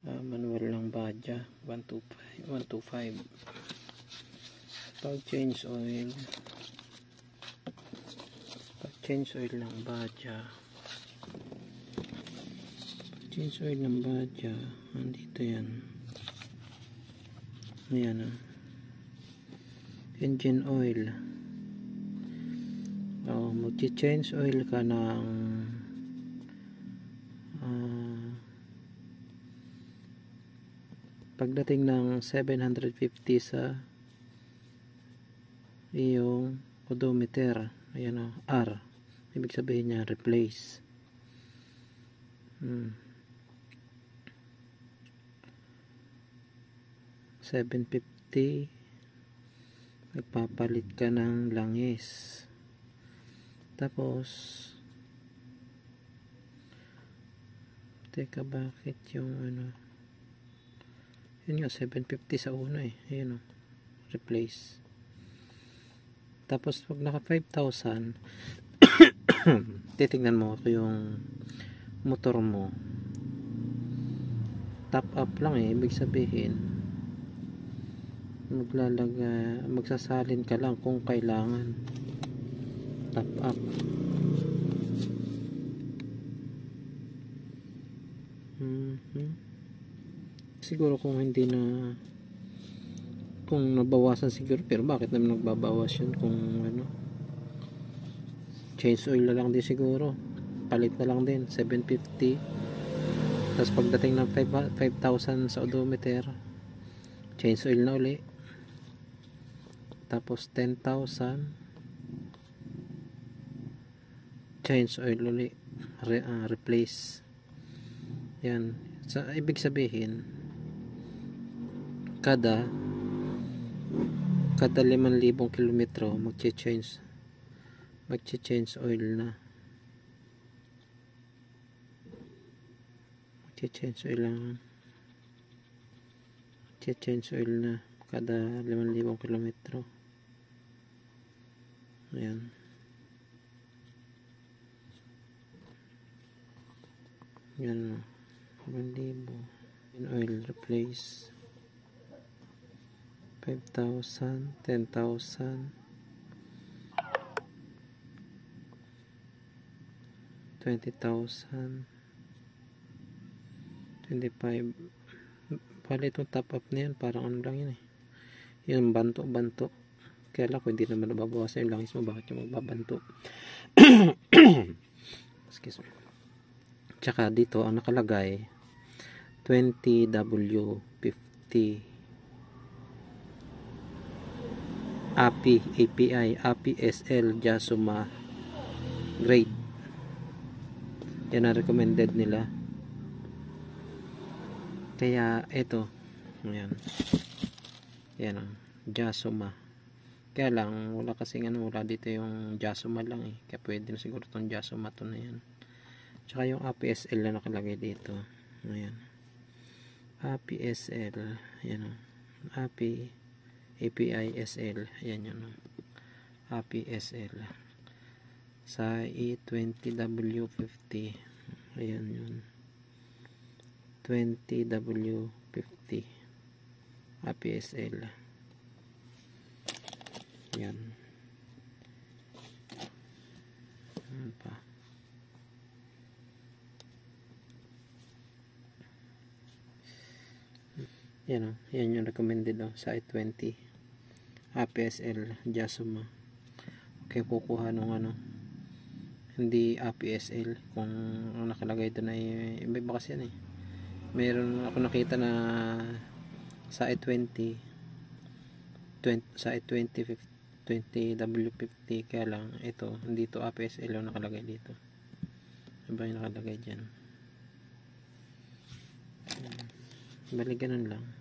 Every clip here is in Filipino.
Manual ng Badja 125. Pag change oil ng Badja, nandito yan. Ayan, engine oil. Magche-change oil ka ng pagdating ng 750 sa iyong odometer. Ayan, R. Ibig sabihin niya replace. 750, magpapalit ka ng langis. Tapos teka, bakit yung yun nga 750 sa una ayun replace. Tapos pag naka 5,000 titignan mo yung motor mo, top up lang ibig sabihin magsasalin ka lang kung kailangan top up. Siguro kung nabawasan siguro, pero bakit naman nagbabawas yun kung change oil na lang din siguro, palit na lang din 750. Tapos pagdating ng 5,000 sa odometer, change oil na uli. Tapos 10,000 change oil uli, replace. Yan, ibig sabihin kada 5,000 kilometro magche-change oil na. Magche-change oil na kada 5,000 kilometro. Ayan. Yan, 1,000 oil replace. 5,000, 10,000, 20,000, 25. Palit yung top up na yan, parang lang yun yung banto. Kaya lang kung hindi naman nababawasan yung langis mo, bakit yung magbabanto? Excuse me. Tsaka dito ang nakalagay 20W50 API SL Jasuma grade. Yan ang recommended nila. Kaya ito, yan Jasuma. Kaya lang wala kasing wala dito yung Jasuma lang kaya pwede na siguro tong Jasuma to na yan. Tsaka yung APSL na nakalagay dito, ayan, APSL, ayan API SL, ayan yun, APSL sa E20W50, ayan yun, 20W50 APSL, yan. Ano pa? Yan yung recommended sa I-20 APSL Jasuma. Okay, kukuha nung hindi APSL kung ang nakalagay doon ay iba kasi yan meron ako nakita na sa I-20 20W50, kaya lang ito hindi to APSL yung nakalagay dito. Iba yung nakalagay dyan. Bali ganun lang,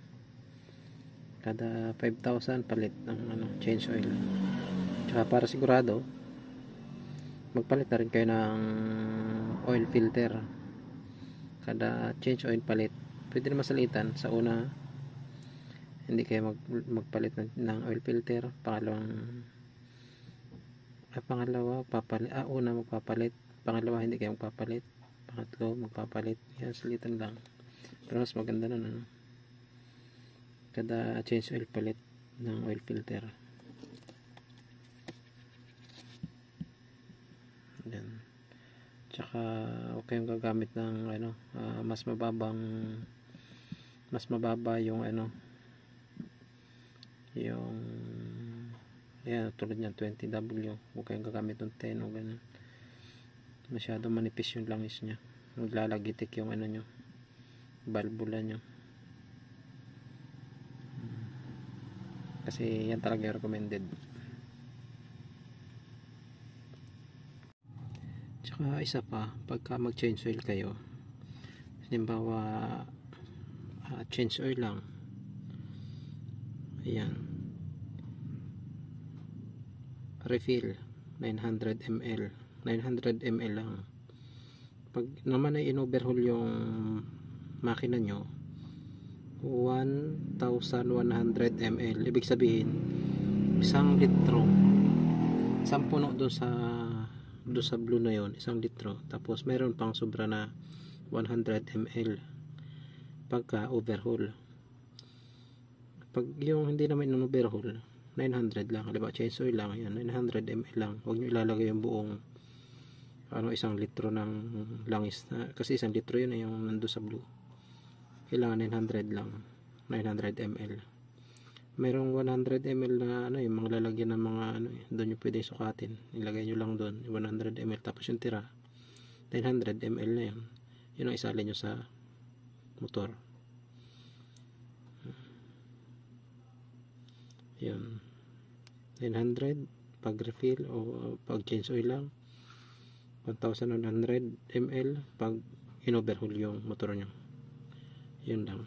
kada 5,000 palit ng change oil. Tsaka para sigurado, magpalit na rin kayo ng oil filter kada change oil palit. Pwede naman salitan sa una, hindi kayo magpalit ng oil filter. Una magpapalit, pangalawa hindi kayo magpapalit, pangatlo magpapalit. Yan, salitan lang pero mas maganda nun ano, kada change oil palit ng oil filter. Yan. Tsaka huwag kayong gagamit ng ano, mas mababa yung ano, yung yan, tulad niyan 20W. Huwag kayong gagamit ng 10 o ganun, masyado manipis yung langis nya, maglalagitik yung ano nyo, valvula nyo. Kasi yan talaga yung recommended. Tsaka isa pa, pagka mag change oil kayo, halimbawa change oil lang, ayan, refill 900 ml 900 ml lang. Pag naman ay in-overhaul yung makina nyo, 1100 ml, ibig sabihin 1 litro, isang puno doon sa blue na yon, 1 litro, tapos meron pang sobra na 100 ml pagka overhaul. Pag yung hindi naman in-overhaul, 900 lang, diba, change oil lang yan, 900 ml lang. Huwag nyo ilalagay yung buong 1 litro ng langis na, kasi 1 litro yun yung nando sa blue. Kailangan 900 lang, 900 ml. Mayroong 100 ml na ano, yung mga lalagyan ng mga ano, doon nyo pwede sukatin, ilagay nyo lang doon 100 ml, tapos yung tira 900 ml na yun, yun ang isalin nyo sa motor. Yun, 900 pag refill o pag change oil lang, 1100 ml pag in-overhaul yung motor nyo. Yun lang.